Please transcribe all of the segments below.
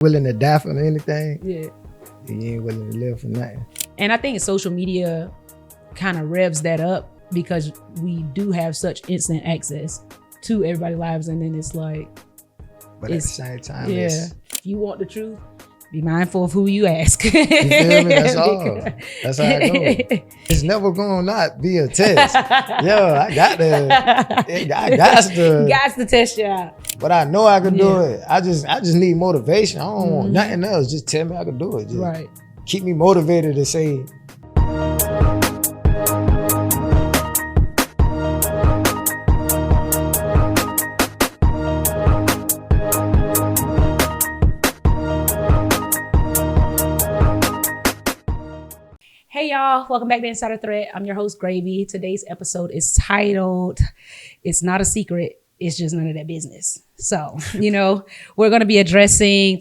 willing to die for anything, Yeah. then you ain't willing to live for nothing. And I think social media kind of revs that up because we do have such instant access to everybody's lives, and then it's like, But at the same time, yeah, it's, if you want the truth, be mindful of who you ask. you feel me? That's all. That's how it goes. It's never gonna not be a test. Yo, I got to test you out. But I know I can do it. I just need motivation. I don't want nothing else. Just tell me I can do it. Just keep me motivated to say. Hey y'all, welcome back to Insider Threat. I'm your host, Gravy. Today's episode is titled, It's Not a Secret, It's Just None of That Business. So, we're going to be addressing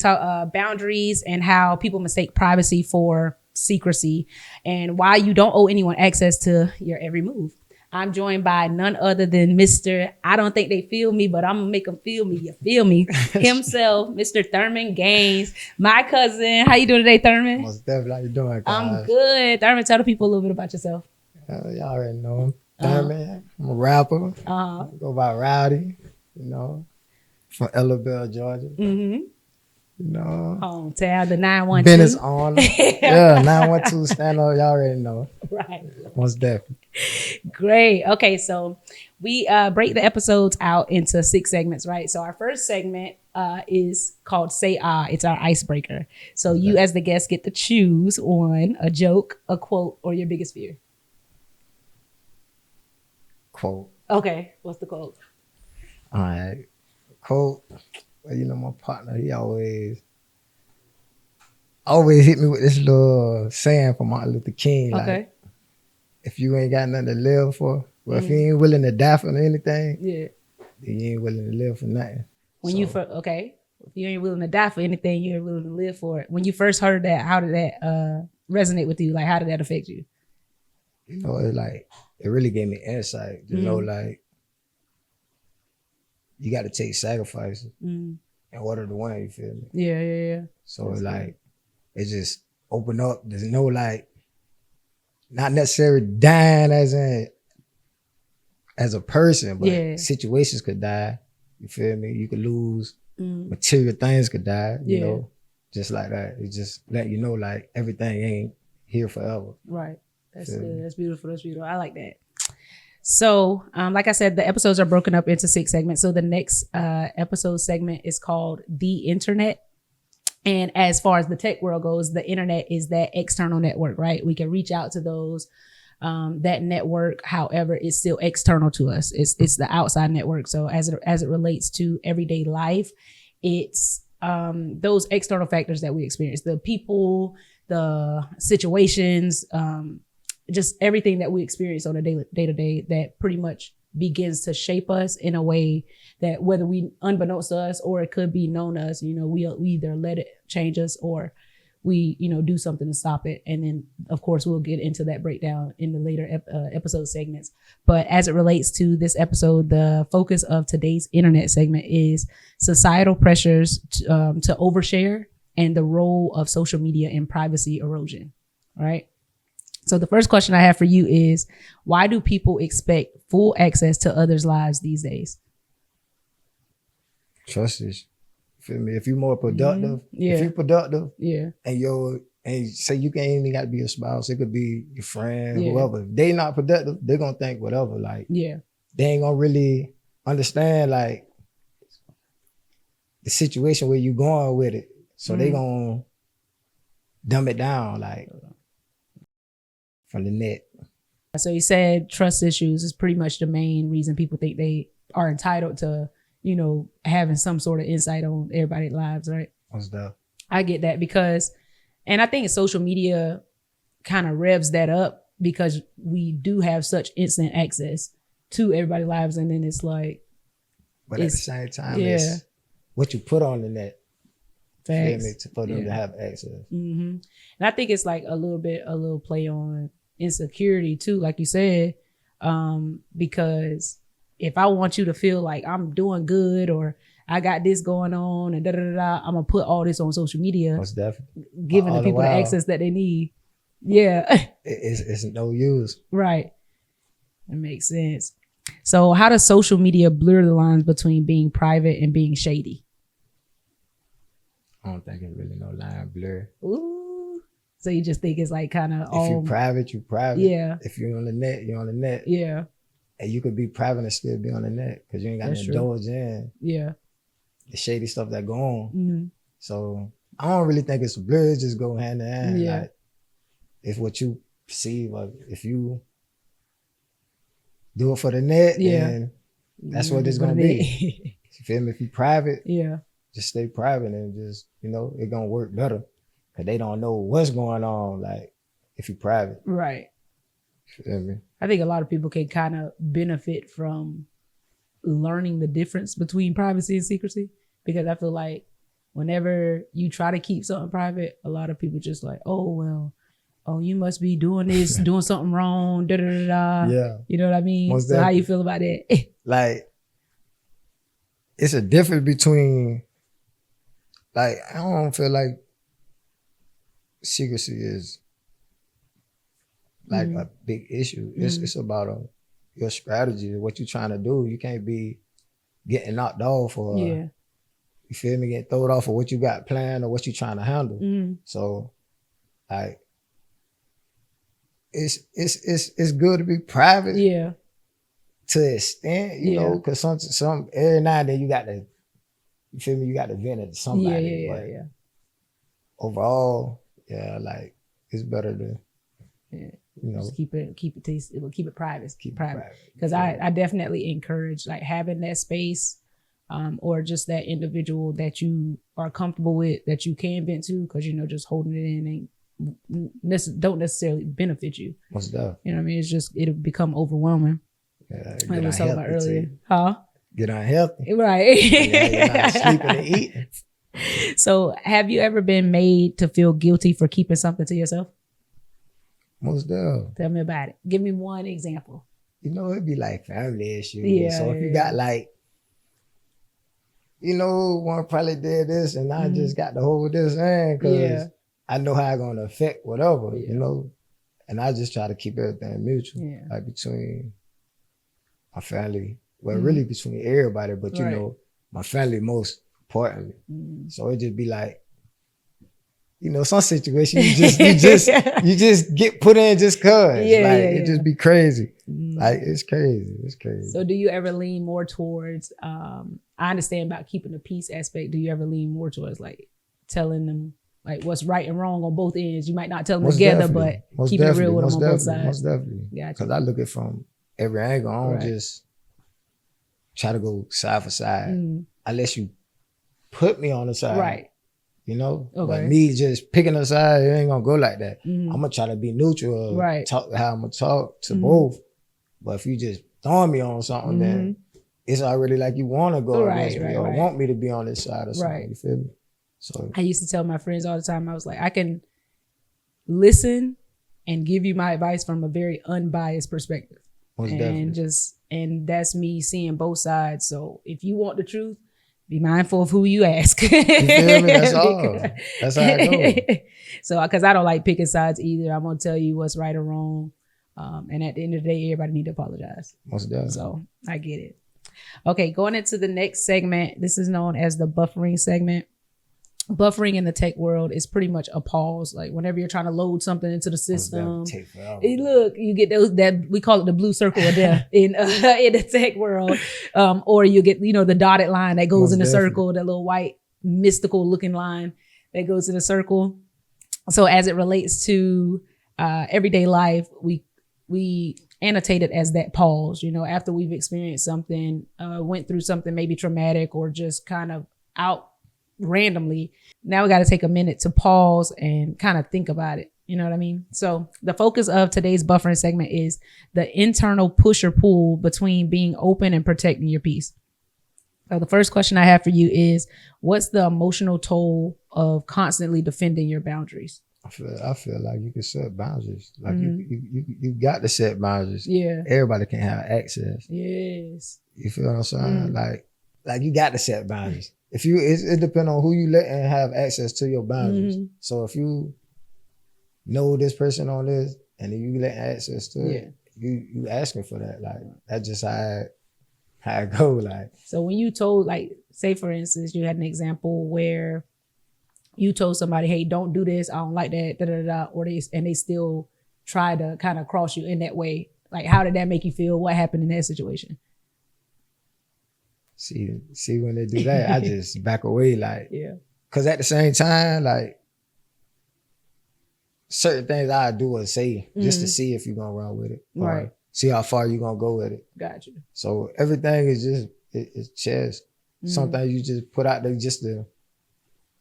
boundaries and how people mistake privacy for secrecy and why you don't owe anyone access to your every move. I'm joined by none other than Mr. I don't think they feel me, but I'm going to make them feel me. You feel me? Himself, Mr. Thermon Gaines, my cousin. How you doing today, Thermon? Most definitely. How you doing, guys? I'm good. Thermon, tell the people a little bit about yourself. Y'all already know him. Thermon. I'm a rapper. I go by Rowdy, from Ellabelle, Georgia. Hometown, the 912. Business on. Yeah, 912 stand up. Y'all already know. Right. Most definitely. Great. Okay, so we break the episodes out into 6 segments, right? So our first segment is called Say Ah. It's our icebreaker. So you as the guest get to choose on a joke, a quote, or your biggest fear. Quote. Okay, what's the quote? All right. Quote. Well, my partner, he always hit me with this little saying from Martin Luther King. Okay. Like, if you ain't got nothing to live for, well, if you ain't willing to die for anything, then you ain't willing to live for nothing. If you ain't willing to die for anything, you ain't willing to live for it. When you first heard that, how did that resonate with you? Like, how did that affect you? It really gave me insight to know, like, you got to take sacrifices in order to win, you feel me? Yeah. So, it just opened up. There's no, not necessarily dying as a person, but situations could die. You feel me? You could lose. Material things could die, you know, just like that. It just let you know, like, everything ain't here forever. Right. That's good. That's beautiful. That's beautiful. I like that. So, like I said, the episodes are broken up into 6 segments. So the next episode segment is called The Internet. And as far as the tech world goes, the internet is that external network, right? We can reach out to those, that network. However, it's still external to us. It's the outside network. So as it relates to everyday life, it's those external factors that we experience, the people, the situations, just everything that we experience on a day-to-day that pretty much begins to shape us in a way that, whether we unbeknownst to us or it could be known to us, we either let it change us or we, do something to stop it. And then of course we'll get into that breakdown in the later episode segments. But as it relates to this episode, the focus of today's internet segment is societal pressures to overshare and the role of social media in privacy erosion, right? So the first question I have for you is, why do people expect full access to others' lives these days? Trust is, feel me? If you're more productive, if you're productive, and say you can't even got to be your spouse, it could be your friend, whoever. If they not productive, they're gonna think whatever. Like, they ain't gonna really understand like the situation where you going with it. So they gonna dumb it down like from the net. So you said trust issues is pretty much the main reason people think they are entitled to, having some sort of insight on everybody's lives, right? What's that? I get that and I think social media kind of revs that up because we do have such instant access to everybody's lives. And then it's like, but at the same time, it's what you put on the net. For them to have access. And I think it's like a little play on insecurity too, like you said, because if I want you to feel like I'm doing good or I got this going on and I'm gonna put all this on social media. Most definitely. Giving the people the access that they need. Yeah. It's no use. Right. It makes sense. So how does social media blur the lines between being private and being shady? I don't think it's really no line blur. Ooh. So you just think it's like kind of if you're private, you're private. Yeah. If you're on the net, you're on the net. Yeah. And you could be private and still be on the net because you ain't got to indulge in the shady stuff that go on. Mm-hmm. So I don't really think it's a blur. It just go hand in hand. Yeah. Like, if what you perceive, like if you do it for the net, then that's what it's gonna be. You feel me? If you private, just stay private and just, it gonna work better. Cause they don't know what's going on, like if you private. Right. You feel me? I think a lot of people can kind of benefit from learning the difference between privacy and secrecy, because I feel like whenever you try to keep something private, a lot of people just like, oh, you must be doing this, doing something wrong, da da da da. Yeah. You know what I mean? Most definitely. How you feel about that? Like, it's a difference between, like, I don't feel like secrecy is like a big issue. It's about your strategy, what you're trying to do. You can't be getting knocked off or you feel me, getting thrown off of what you got planned or what you're trying to handle. So, like, it's good to be private. Yeah. To an extent, you know, because some every now and then you got to, you feel me, you got to vent it to somebody. Yeah. Overall, like, it's better to just keep it private. Keep private. Because I definitely encourage like having that space, or just that individual that you are comfortable with, that you can vent to, because just holding it in ain't don't necessarily benefit you. What's that? You know what I mean? It's just, it'll become overwhelming. Yeah, like we were talking about earlier. Huh? Get unhealthy. Right. You're not sleeping and eating. So have you ever been made to feel guilty for keeping something to yourself? Most definitely. Tell me about it. Give me one example. It'd be like family issues. Yeah, so if you got like, one probably did this and I just got to hold this in because I know how it's gonna affect whatever, and I just try to keep everything mutual, like between my family, really between everybody, but my family most importantly. So it just be like, some situation you just get put in just cause. It just be crazy. Like it's crazy. So do you ever lean more towards, I understand about keeping the peace aspect. Do you ever lean more towards like telling them like what's right and wrong on both ends? You might not tell them most together, but keep it real with them on both sides. Most definitely. Gotcha. Because I look at it from every angle. I don't just try to go side for side unless you put me on the side. Right. Okay. But me just picking a side, it ain't gonna go like that. I'm gonna try to be neutral. Right. Talk how I'm gonna talk to both. But if you just throwing me on something, then it's already like you want to go against me or want me to be on this side or something. Right. You feel me? So I used to tell my friends all the time, I was like, I can listen and give you my advice from a very unbiased perspective. And that's me seeing both sides. So if you want the truth, be mindful of who you ask. You feel me? That's all. That's how it goes. So, because I don't like picking sides either. I'm going to tell you what's right or wrong. And at the end of the day, everybody need to apologize. Most definitely. So I get it. Okay, going into the next segment. This is known as the buffering segment. Buffering in the tech world is pretty much a pause. Like whenever you're trying to load something into the system, look, you get those that we call it the blue circle of death in the tech world, or you get the dotted line that goes in a circle, that little white mystical looking line that goes in a circle. So as it relates to everyday life, we annotate it as that pause. After we've experienced something, went through something maybe traumatic or just kind of out randomly, now we got to take a minute to pause and kind of think about it. You know what I mean? So the focus of today's buffering segment is the internal push or pull between being open and protecting your peace. So the first question I have for you is, what's the emotional toll of constantly defending your boundaries? I feel like you can set boundaries. Like you got to set boundaries. Yeah. Everybody can have access. Yes. You feel what I'm saying? Like like you got to set boundaries. If you, it depends on who you let and have access to your boundaries. So if you know this person on this and then you let access to it, you asking for that. Like that's just how I go. Like, so when you told, like, say for instance, you had an example where you told somebody, hey, don't do this, I don't like that, da da da, or they still try to kind of cross you in that way. Like, how did that make you feel? What happened in that situation? See when they do that, I just back away, like, cause at the same time, like, certain things I do or say just to see if you're gonna run with it, or see how far you're gonna go with it. Gotcha. So everything is just it's chess. Sometimes you just put out there just to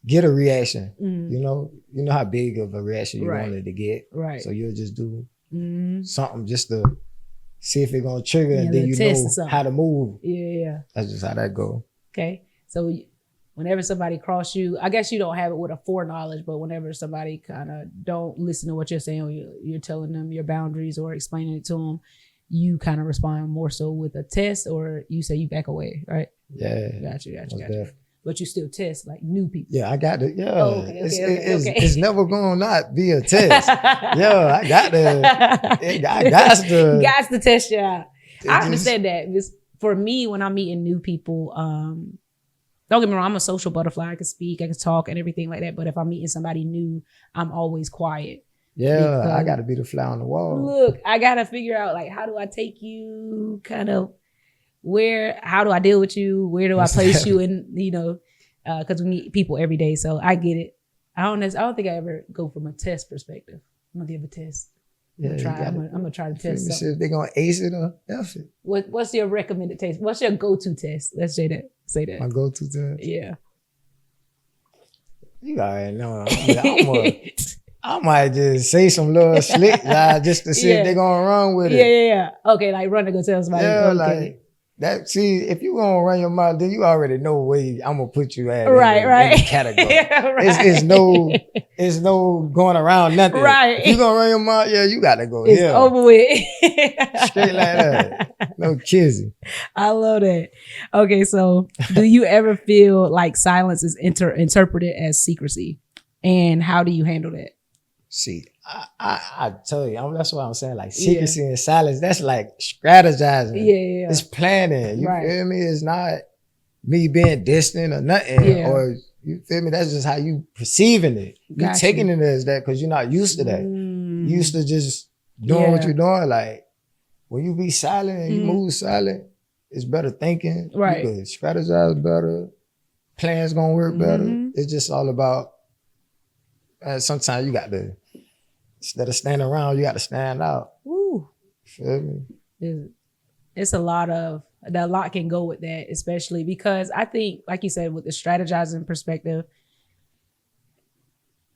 get a reaction. You know how big of a reaction you wanted to get. Right. So you'll just do something just to see if it's gonna trigger, and then you know how to move. Yeah. That's just how that go. Okay. So whenever somebody cross you, I guess you don't have it with a foreknowledge, but whenever somebody kind of don't listen to what you're saying, or you're telling them your boundaries or explaining it to them, you kind of respond more so with a test, or you say you back away, right? Yeah. Gotcha. But you still test like new people. Yeah, I got to. Yeah, it's never gonna not be a test. Yeah, I got to. Got to test you out. I understand that. Because for me, when I'm meeting new people, don't get me wrong, I'm a social butterfly. I can speak, I can talk, and everything like that. But if I'm meeting somebody new, I'm always quiet. Yeah, I got to be the fly on the wall. Look, I got to figure out, like, how do I take you, kind of, how do I deal with you? Where do I place you in, because we meet people every day. So I get it. I don't think I ever go from a test perspective. I'm going to give a test. I'm going to try to test something. See if they're going to ace it or F it. What's your recommended test? What's your go-to test? Let's say that. My go-to test? Yeah. You already know. I might just say some little slick just to see if they're going to run with it. Yeah. Okay, like run to go tell somebody. Yeah, okay. Like that. See, if you going to run your mouth, then you already know where I'm going to put you at. Right. In the category. It's no going around nothing. Right. If you going to run your mouth, you got to go it's here. It's over with. Straight like that. No kizzy. I love that. Okay, so do you ever feel like silence is interpreted as secrecy? And how do you handle that? See, I tell you, that's what I'm saying. Like secrecy and silence, that's like strategizing. Yeah. It's planning. You feel me? It's not me being distant or nothing. Yeah. Or you feel me? That's just how you perceiving it. You taking it as that because you're not used to that. You used to just doing what you're doing. Like when you be silent and you move silent, it's better thinking. Right. You can strategize better. Plans gonna work better. It's just all about. Sometimes you got to, instead of standing around, you got to stand out. Woo. Feel me? It's a lot can go with that, especially because I think, like you said, with the strategizing perspective,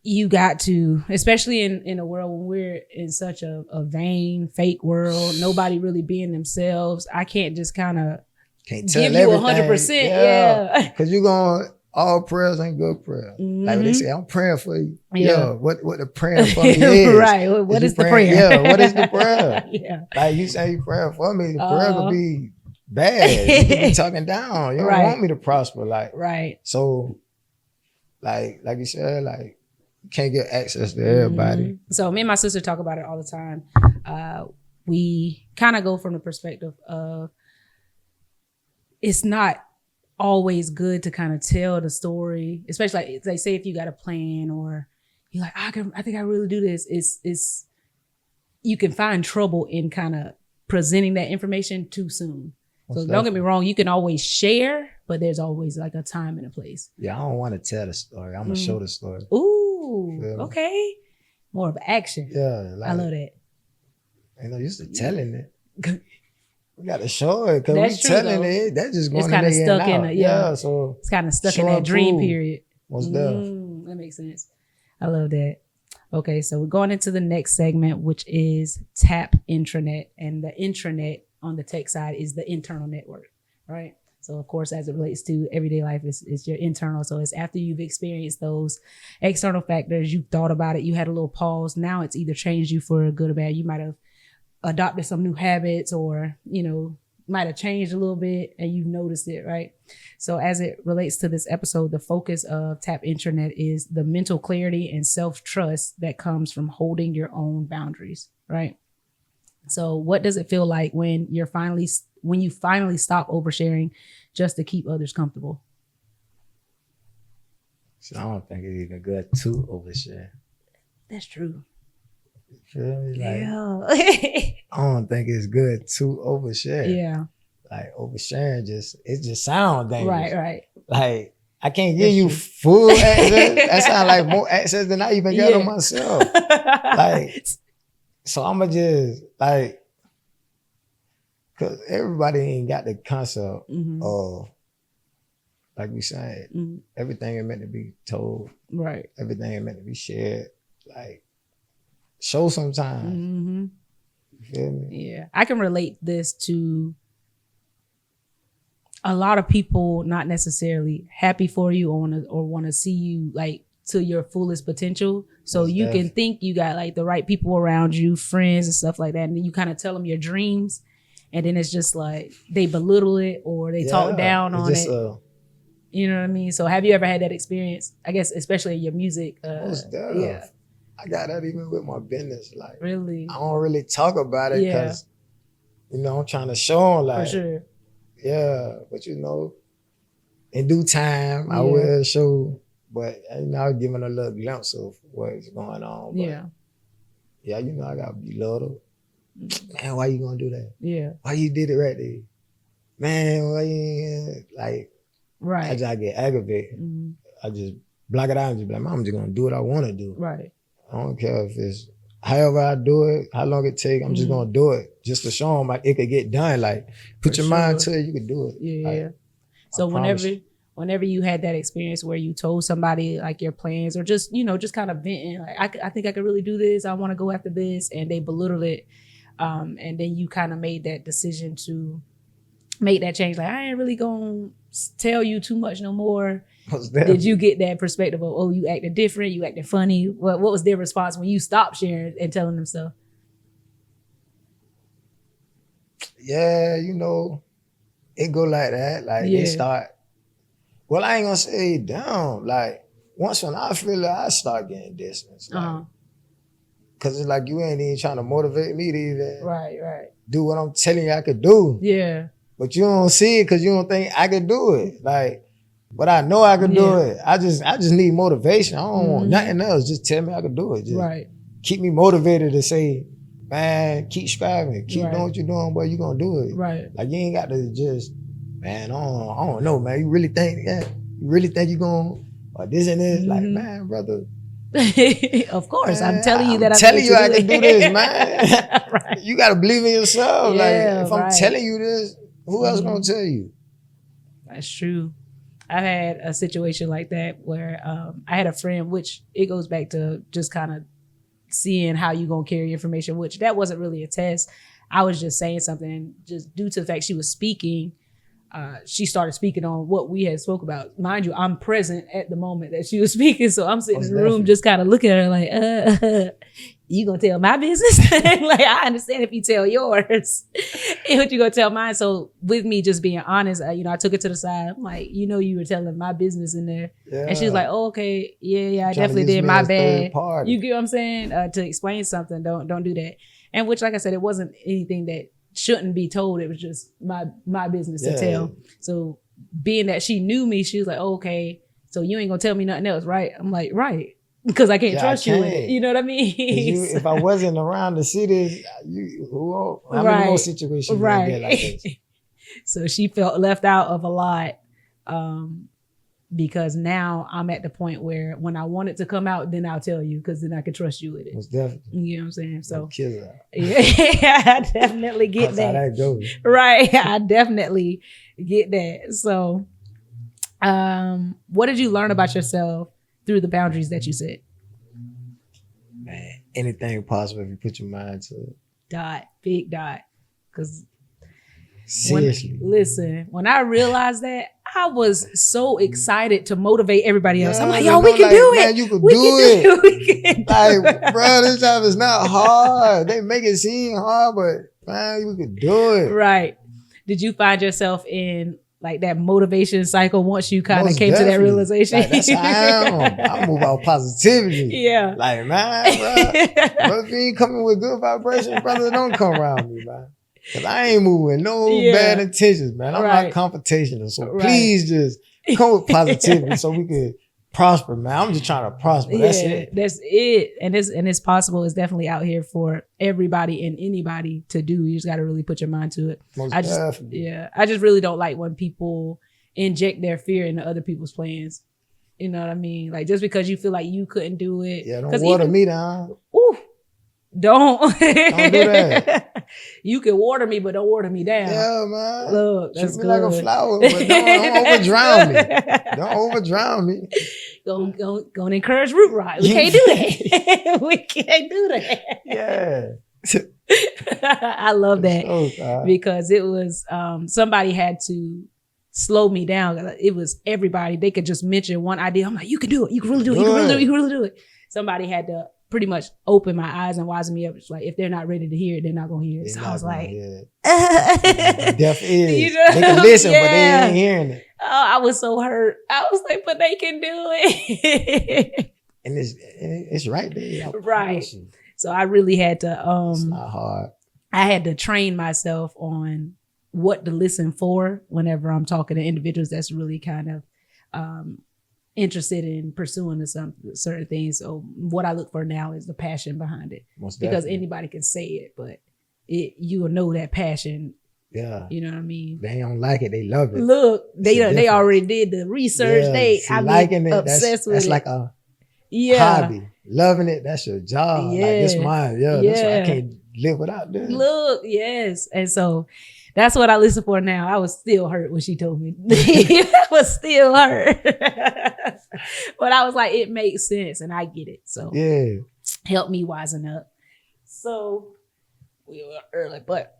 you got to, especially in a world when we're in such a vain, fake world, nobody really being themselves. I can't just kind of give you 100%. Yeah. Because you're going, all prayers ain't good prayer. Like when they say, I'm praying for you. Yeah. What the praying for me is. Right. What is the prayer? Yeah. What is the prayer? Yeah. Like you say you praying for me, the prayer could be bad. You could be talking down. You don't want me to prosper. Like, so like you said, like you can't get access to everybody. So me and my sister talk about it all the time. We kind of go from the perspective of it's not always good to kind of tell the story, especially like they say if you got a plan or you're like, I think I really do this. It's you can find trouble in kind of presenting that information too soon. So don't get me wrong, you can always share, but there's always like a time and a place. Yeah, I don't want to tell the story. I'm gonna show the story. Ooh, okay. More of action. Yeah, I love that. Ain't no use to telling it. We got to show it because we telling it. That's just going to stuck in it. So it's kind of stuck in that dream period. What's that makes sense. I love that. Okay, so we're going into the next segment, which is tap intranet, and the intranet on the tech side is the internal network, right? So of course, as it relates to everyday life, it's your internal. So it's after you've experienced those external factors, you thought about it, you had a little pause. Now it's either changed you for good or bad. You might have adopted some new habits or, might have changed a little bit and you've noticed it, right? So as it relates to this episode, the focus of Tap Intranet is the mental clarity and self-trust that comes from holding your own boundaries, right? So what does it feel like when you finally stop oversharing just to keep others comfortable? So I don't think it's even good to overshare. That's true. You feel me? Like, yeah. I don't think it's good to overshare. Yeah. Like oversharing it just sounds dangerous. Right. Like I can't give you full access. That sounds like more access than I even got on myself. Like, so I'ma just like, cause everybody ain't got the concept of, like we said, everything is meant to be told. Right. Everything is meant to be shared. Like, show sometimes. You feel me? Yeah. I can relate this to a lot of people not necessarily happy for you or want to see you like to your fullest potential. So you can think you got like the right people around you, friends and stuff like that. And then you kind of tell them your dreams. And then it's just like they belittle it or they talk down on it. You know what I mean? So have you ever had that experience? I guess, especially in your music. Yeah. I got that even with my business. Like, really? I don't really talk about it because, you know, I'm trying to show them like, for sure. Yeah, but you know, in due time, I will show, but you know, I'm giving a little glimpse of what's going on. But yeah, you know, I got belittled. Man, why you gonna do that? Yeah. Why you did it right there? Man, why you like, I just get aggravated. I just block it out and just be like, I'm just gonna do what I wanna do. Right. I don't care if it's however I do it, how long it take, I'm just gonna do it. Just to show them like it could get done. Like put your mind to it, you could do it. Yeah. Like, so whenever you had that experience where you told somebody like your plans or just, you know, just kind of venting, like I think I could really do this, I wanna go after this, and they belittled it. And then you kind of made that decision to make that change. Like, I ain't really gonna tell you too much no more. Did you get that perspective of, oh, you acted different, you acted funny? What was their response when you stopped sharing and telling them stuff? Yeah, you know, it go like that. Like they start, well, I ain't gonna say down. Like once when I feel it, I start getting distance. Like, cause it's like you ain't even trying to motivate me to even do what I'm telling you I could do. Yeah. But you don't see it cause you don't think I could do it. Like, but I know I could do it. I just need motivation. I don't want nothing else. Just tell me I could do it. Just keep me motivated to say, man, keep striving. Keep doing what you're doing, but you gonna do it. Right. Like you ain't got to just, man, I don't know, man. You really think that? You really think you gonna, or this and this? Like, man, brother. Of course, man, I'm telling you that I'm telling you I can do this, man. You gotta believe in yourself. Like if I'm telling you this, who else gonna tell you? That's true. I've had a situation like that where I had a friend, which it goes back to just kind of seeing how you gonna carry information, which that wasn't really a test. I was just saying something just due to the fact she was speaking. She started speaking on what we had spoke about. Mind you, I'm present at the moment that she was speaking. So I'm sitting in the room just kind of looking at her like, you gonna tell my business? Like, I understand if you tell yours. And what you gonna tell mine? So with me just being honest, you know, I took it to the side. I'm like, you know, you were telling my business in there. Yeah. And she was like, oh, okay. Yeah, I definitely did. My bad. You get what I'm saying? To explain something, don't do that. And which, like I said, it wasn't anything that shouldn't be told. It was just my business to tell. So being that she knew me, she was like, oh, okay, so you ain't gonna tell me nothing else, right? I'm like, right. Because I can't trust you with it. You know what I mean? If I wasn't around to see this, how many more situations you get like this? So she felt left out of a lot. Because now I'm at the point where when I want it to come out, then I'll tell you, because then I can trust you with it. Most definitely. You know what I'm saying? So yeah, I definitely get that. How that goes. Right. I definitely get that. So what did you learn about yourself through the boundaries that you set? Man, anything possible if you put your mind to it. Big dot. Because seriously. When I realized that, I was so excited to motivate everybody else. I'm like, yo, we can do it. Man, you can do it. Like, bro, this job is not hard. They make it seem hard, but man, you can do it. Right. Did you find yourself in like that motivation cycle once you kind of came to that realization? Like, that's how I am. I move out positivity. Yeah. Like, man, bro, if you ain't coming with good vibrations, brother, don't come around me, man. Cause I ain't moving no bad intentions, man. I'm not confrontational. So please just come with positivity so we could prosper, man. I'm just trying to prosper. That's it. That's it. And it's possible. It's definitely out here for everybody and anybody to do. You just got to really put your mind to it. Most definitely. I just really don't like when people inject their fear into other people's plans. You know what I mean? Like just because you feel like you couldn't do it. Yeah, don't water me down. Ooh, don't do that. You can water me, but don't water me down. Yeah, man. Look, that's treat me good. like a flower, but don't overdrown me. Don't overdrown me. Go and encourage root rot. We can't do that. We can't do that. Yeah. I love that because it was somebody had to slow me down. It was everybody. They could just mention one idea. I'm like, you can do it. You can really do it. You can really do it. You can really do it. Somebody had to pretty much open my eyes and wise me up. It's like, if they're not ready to hear it, they're not going to hear it. So I was like, deaf ears. You know? They can listen, but they ain't hearing it. Oh, I was so hurt. I was like, but they can do it. And it's right there. Right. So I really had to, it's not hard. I had to train myself on what to listen for whenever I'm talking to individuals that's really kind of, interested in pursuing some certain things. So what I look for now is the passion behind it. Because anybody can say it, but you will know that passion. Yeah. You know what I mean? They don't like it. They love it. Look, they already did the research. Yeah, liking it. Obsessed with it. That's like a hobby. Loving it. That's your job. Yeah. Like it's mine. Yeah. That's why I can't live without this. Look, yes. And so that's what I listen for now. I was still hurt when she told me. I was still hurt. But I was like, it makes sense and I get it. So help me wisen up. So we were early, but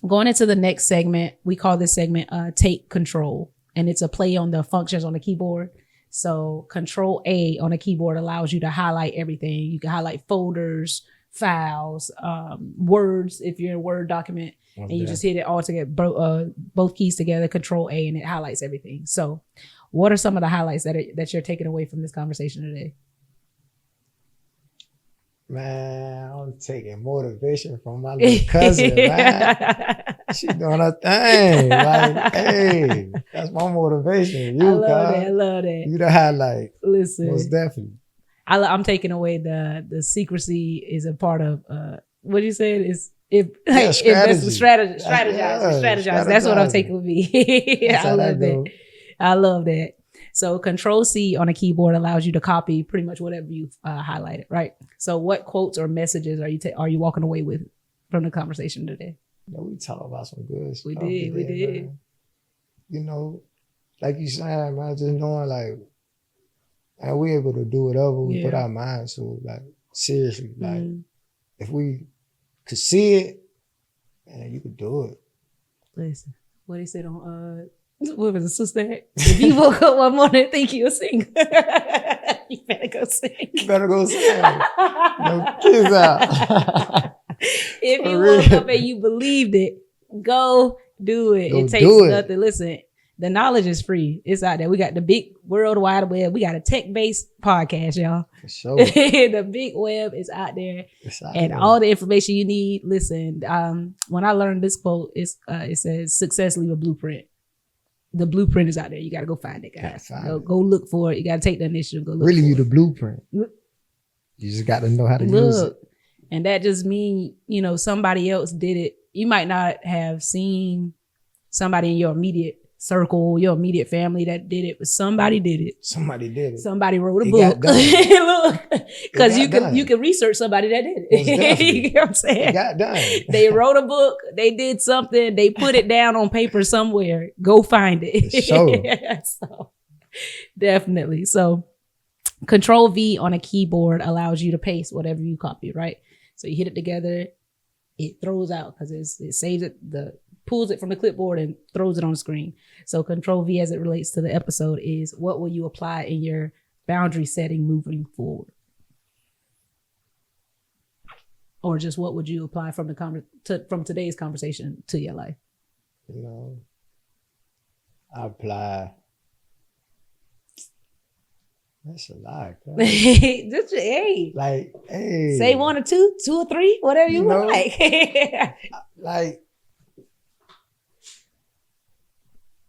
going into the next segment, we call this segment Take Control. And it's a play on the functions on the keyboard. So Control A on a keyboard allows you to highlight everything. You can highlight folders, files, words if you're in a Word document. And you just hit it all together, both keys together, Control A, and it highlights everything. So what are some of the highlights that you're taking away from this conversation today? Man, I'm taking motivation from my little cousin, man. She doing her thing. Like, hey, that's my motivation. I love that. You the highlight. Listen. Most definitely. I'm taking away the secrecy is a part of, what you said is, strategize. That's what I'm taking with me. I love that. I love that. So Control C on a keyboard allows you to copy pretty much whatever you've highlighted, right? So what quotes or messages are you walking away with from the conversation today? We talk about some good stuff. We did. Man. You know, like you said, man, just knowing like, and we able to do whatever we put our minds to. Like seriously, like if we could see it, and you could do it. Listen, what they said on what was the sister? If you woke up one morning and think you'll sing, you better go sing. No kids out. If you woke up and you believed it, go do it. It takes nothing. Listen, the knowledge is free. It's out there. We got the big World Wide Web. We got a tech-based podcast, y'all. For sure. The big web is out there. All the information you need. Listen, when I learned this quote, it says, success leave a blueprint. The blueprint is out there. You got to go find it, guys. Go look for it. You got to take the initiative. Go look for it. You the blueprint. You just got to know how to use it. And that just means, somebody else did it. You might not have seen somebody in your immediate circle, your immediate family that did it, but somebody did it. Somebody did it. Somebody wrote a book. Look, because you can research somebody that did it. You know what I'm saying? It got done. They wrote a book. They did something. They put it down on paper somewhere. Go find it. So definitely. So Control V on a keyboard allows you to paste whatever you copy, right? So you hit it together. It throws out because it saves it, pulls it from the clipboard and throws it on the screen. So Control V as it relates to the episode is, what will you apply in your boundary setting moving forward? Or just what would you apply from today's conversation to your life? You know, I apply. That's a lot. Just, hey. Like, hey. Say 1 or 2, 2 or 3, whatever you would like. Like,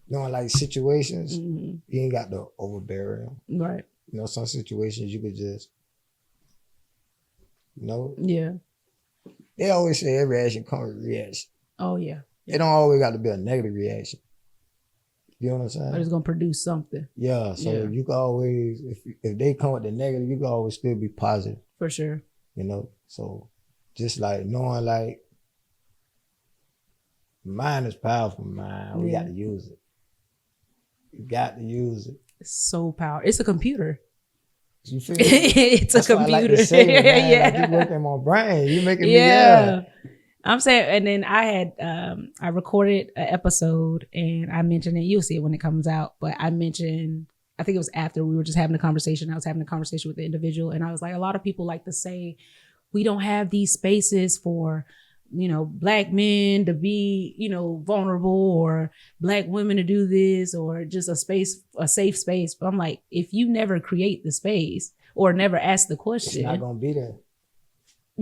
knowing like situations, you ain't got to overbear them. Right. You know, some situations you could just, you know. Yeah. They always say every action comes with reaction. Oh, yeah. It don't always got to be a negative reaction. You know what I'm saying? But it's going to produce something. Yeah, so you can always, if they come with the negative, you can always still be positive. For sure. You know, so just like knowing like, mind is powerful, man. We got to use it. You got to use it. It's so powerful. It's a computer. You feel it's That's a computer. What I like to say, man. Like, you working my brain. You making me I'm saying, and then I had I recorded an episode and I mentioned it. You'll see it when it comes out. But I mentioned, I think it was after we were just having a conversation. I was having a conversation with the individual, and I was like, a lot of people like to say we don't have these spaces for, you know, Black men to be, you know, vulnerable, or Black women to do this, or just a safe space. But I'm like, if you never create the space or never ask the question, it's not gonna be there.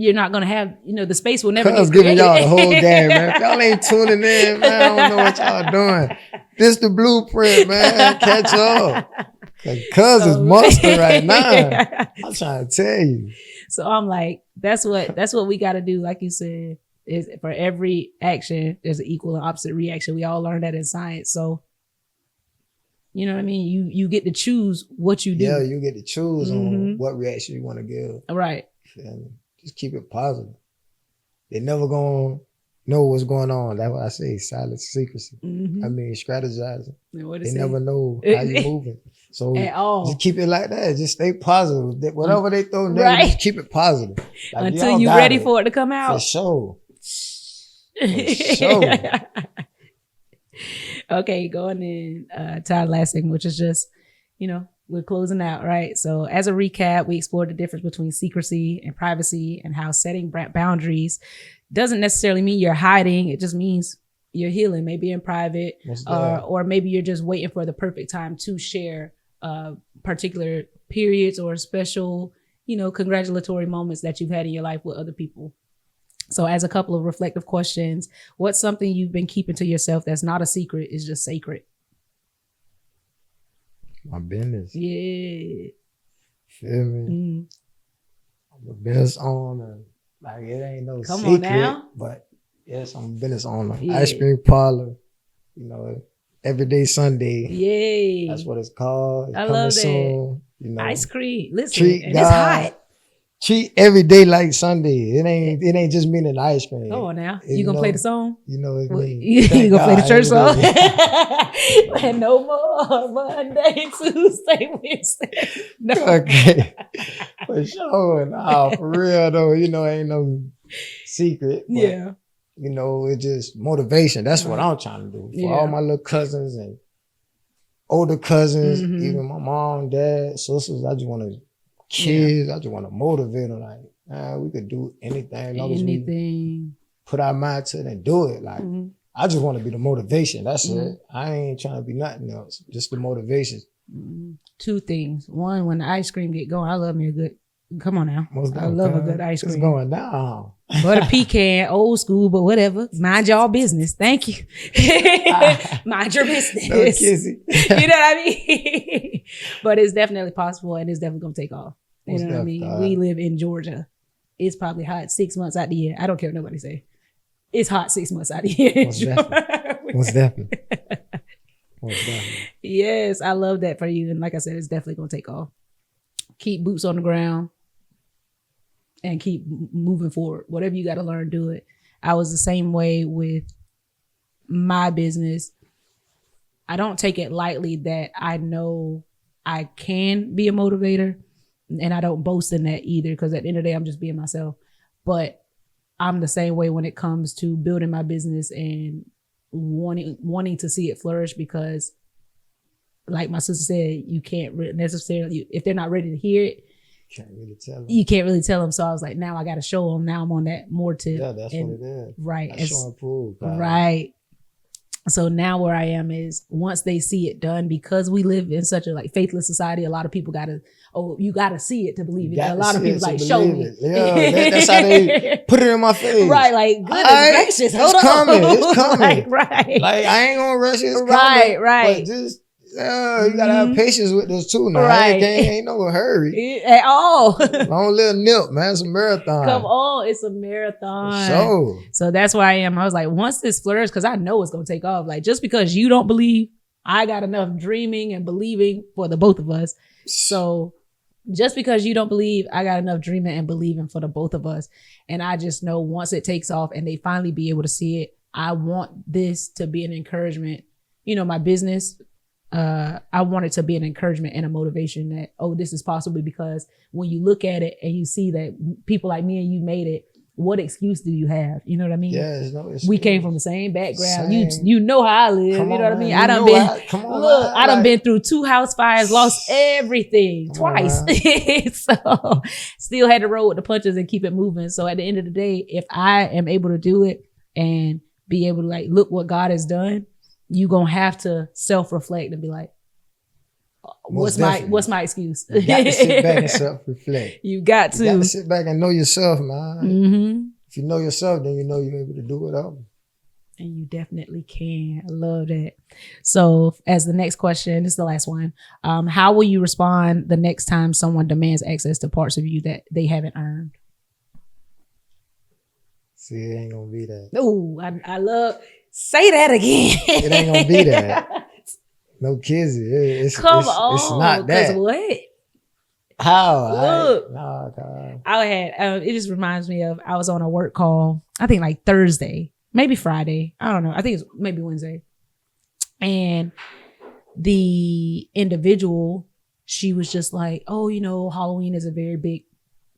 You're not gonna have, you know, the space will never. Cuz giving y'all the whole game, man. If y'all ain't tuning in, man, I don't know what y'all doing. This the blueprint, man. Catch up. Cuz is monster right now. I'm trying to tell you. So I'm like, that's what we got to do. Like you said, is for every action, there's an equal and opposite reaction. We all learned that in science. So, you know what I mean? You get to choose what you do. Yeah, you get to choose on what reaction you want to give. Right. And just keep it positive. They never gonna know what's going on. That's what I say, silent secrecy. I mean, strategizing. They never know how you're moving. So just keep it like that. Just stay positive. Whatever they throw negative, just keep it positive. Like, until you're ready for it to come out. For sure. For sure. Okay, going in to our last segment, which is just, you know, we're closing out, right? So as a recap, we explored the difference between secrecy and privacy, and how setting boundaries doesn't necessarily mean you're hiding. It just means you're healing, maybe in private, or maybe you're just waiting for the perfect time to share particular periods or special, you know, congratulatory moments that you've had in your life with other people. So as a couple of reflective questions, what's something you've been keeping to yourself that's not a secret, is just sacred? My business. Yeah. Feel me? I'm a business owner. Like, it ain't no Come secret, on now. but yes, I'm a business owner. Yeah. Ice cream parlor, you know, everyday Sunday. Yay. That's what it's called. It's I love that. Soon, you know. Ice cream. Listen, Treat and God. it's hot. Treat every day like Sunday. It ain't just meaning ice cream. Come on now. You gonna play the song? You know what I mean? You gonna play the church song? And no more Monday, Tuesday, Wednesday. No. Okay. For sure. Nah, for real though, you know, ain't no secret. But, yeah. You know, it's just motivation. That's what I'm trying to do. For all my little cousins and older cousins, even my mom, dad, sisters, I just want to kids, I just want to motivate them. Like, man, we could do anything as long as we put our mind to it and do it. Like, I just want to be the motivation. That's it. I ain't trying to be nothing else. Just the motivation. Two things. One, when the ice cream get going, I love me a good. Come on now. I love a good ice cream. It's going down. Butter pecan, old school, but whatever. Mind y'all business. Thank you. Mind your business. No kissy. You know what I mean? But it's definitely possible, and it's definitely going to take off. You know what I mean? We live in Georgia. It's probably hot 6 months out the year. I don't care what nobody say. It's hot 6 months out the year. Most definitely. Yes, I love that for you. And like I said, it's definitely going to take off. Keep boots on the ground and keep moving forward. Whatever you got to learn, do it. I was the same way with my business. I don't take it lightly that I know I can be a motivator, and I don't boast in that either, because at the end of the day, I'm just being myself. But I'm the same way when it comes to building my business and wanting to see it flourish, because like my sister said, you can't necessarily, if they're not ready to hear it, you can't really tell them. So I was like, now I got to show them. Now I'm on that more tip. Yeah, that's what it is. Right. Show and prove. Right. So now where I am is once they see it done, because we live in such a like faithless society, a lot of people you gotta see it to believe it. A lot of people like show me. Yeah, that's how they put it in my face. Right, like goodness gracious, hold on. It's coming. Right. Like I ain't gonna rush it. It's right, coming, right. But just you gotta have patience with this too. Now, right. Ain't no hurry at all. Long little nip, man. It's a marathon. Come on, it's a marathon. So that's where I am. I was like, once this flourishes, because I know it's gonna take off. Like just because you don't believe, I got enough dreaming and believing for the both of us. So just because you don't believe, I got enough dreaming and believing for the both of us. And I just know once it takes off and they finally be able to see it, I want this to be an encouragement. You know, my business. I want it to be an encouragement and a motivation that, oh, this is possible, because when you look at it and you see that people like me and you made it, what excuse do you have? You know what I mean? Yeah, no excuse. We came from the same background. You know how I live. You know what I mean? I done been through 2 house fires, lost everything twice. So still had to roll with the punches and keep it moving. So at the end of the day, if I am able to do it and be able to like, look what God has done, you gonna have to self-reflect and be like, what's my excuse? You got to sit back and self-reflect. You got to sit back and know yourself, man. Mm-hmm. If you know yourself, then you know you're able to do whatever. And you definitely can. I love that. So as the next question, this is the last one. How will you respond the next time someone demands access to parts of you that they haven't earned? See, it ain't gonna be that. Oh, I love. Say that again. It ain't gonna be that. No kizzy. It's not that. What? How? Look, God. I had. It just reminds me of I was on a work call. I think like Thursday, maybe Friday. I don't know. I think it's maybe Wednesday. And the individual, she was just like, "Oh, you know, Halloween is a very big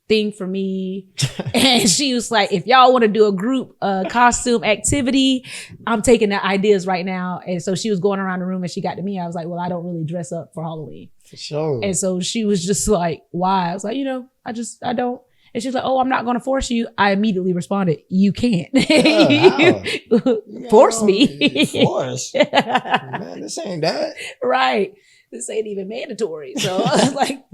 thing for me." And she was like, if y'all want to do a group costume activity, I'm taking the ideas right now. And so she was going around the room and she got to me. I was like, well, I don't really dress up for Halloween. For sure. And so she was just like, why? I was like, you know, I don't. And she's like, oh, I'm not going to force you. I immediately responded, you can't. Force me. Force? Man, this ain't that. Right. This ain't even mandatory. So I was like,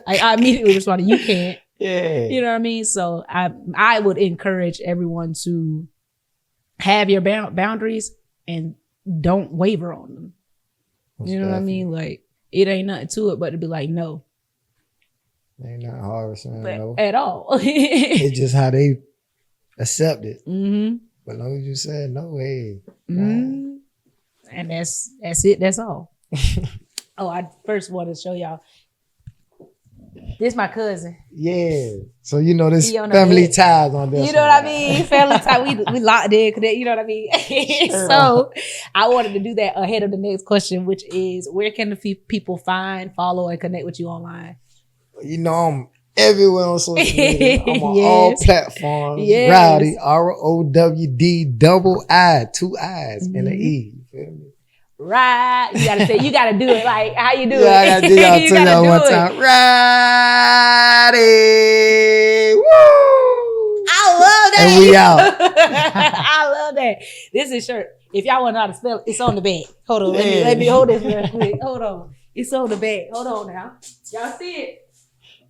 I immediately responded, you can't. Yeah. You know what I mean? So I would encourage everyone to have your boundaries and don't waver on them. You know what I mean? Like, it ain't nothing to it but to be like, no. Ain't nothing hard saying no. At all. It's just how they accept it. Mm-hmm. But as long as you said no, hey. Mm-hmm. And that's it. That's all. Oh, I first want to show y'all. This my cousin. Yeah. So you know this family ties on this. You know what I mean? Family ties. We locked in. You know what I mean? So I wanted to do that ahead of the next question, which is, where can the people find, follow, and connect with you online? You know, I'm everywhere on social media. I'm on all platforms. Yes. Rowdy, ROOOWDIIIEEE, 2 I's and an E. You feel me? Right. You gotta do it. Like, how you do it? Yeah, I gotta do y'all one time. Rowdy. Woo! I love that. And we out. I love that. This is shirt. If y'all want to know how to spell it, it's on the back. Hold on. Let me hold this real quick. Hold on. It's on the back. Hold on now. Y'all see it?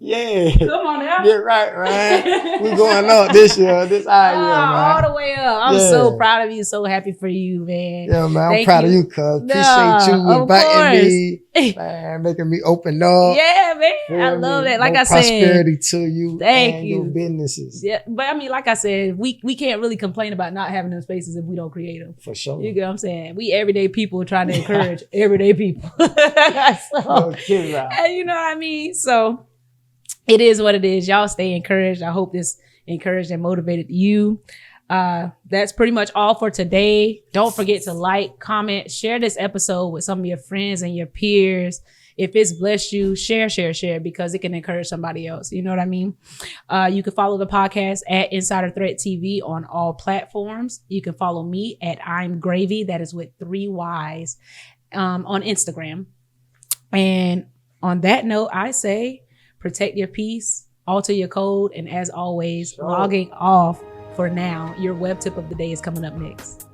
Yeah. Come on now. Get right, man. We going up this year. This year, man. All the way up. I'm so proud of you. So happy for you, man. Yeah, man. I'm proud of you, cuz. Appreciate you inviting me. Man, making me open up. Yeah, man. I love that. Like I said. Prosperity to you. Thank you. Your businesses. Yeah, but I mean, like I said, we can't really complain about not having them spaces if we don't create them. For sure. You get what I'm saying? We everyday people trying to encourage everyday people. So, you know what I mean? So it is what it is. Y'all stay encouraged. I hope this encouraged and motivated you. That's pretty much all for today. Don't forget to like, comment, share this episode with some of your friends and your peers. If it's blessed you, share, because it can encourage somebody else. You know what I mean? You can follow the podcast at Insider Threat TV on all platforms. You can follow me at I'm Gravy. That is with 3 Y's on Instagram. And on that note, I say, protect your peace, alter your code, and as always, logging off for now. Your web tip of the day is coming up next.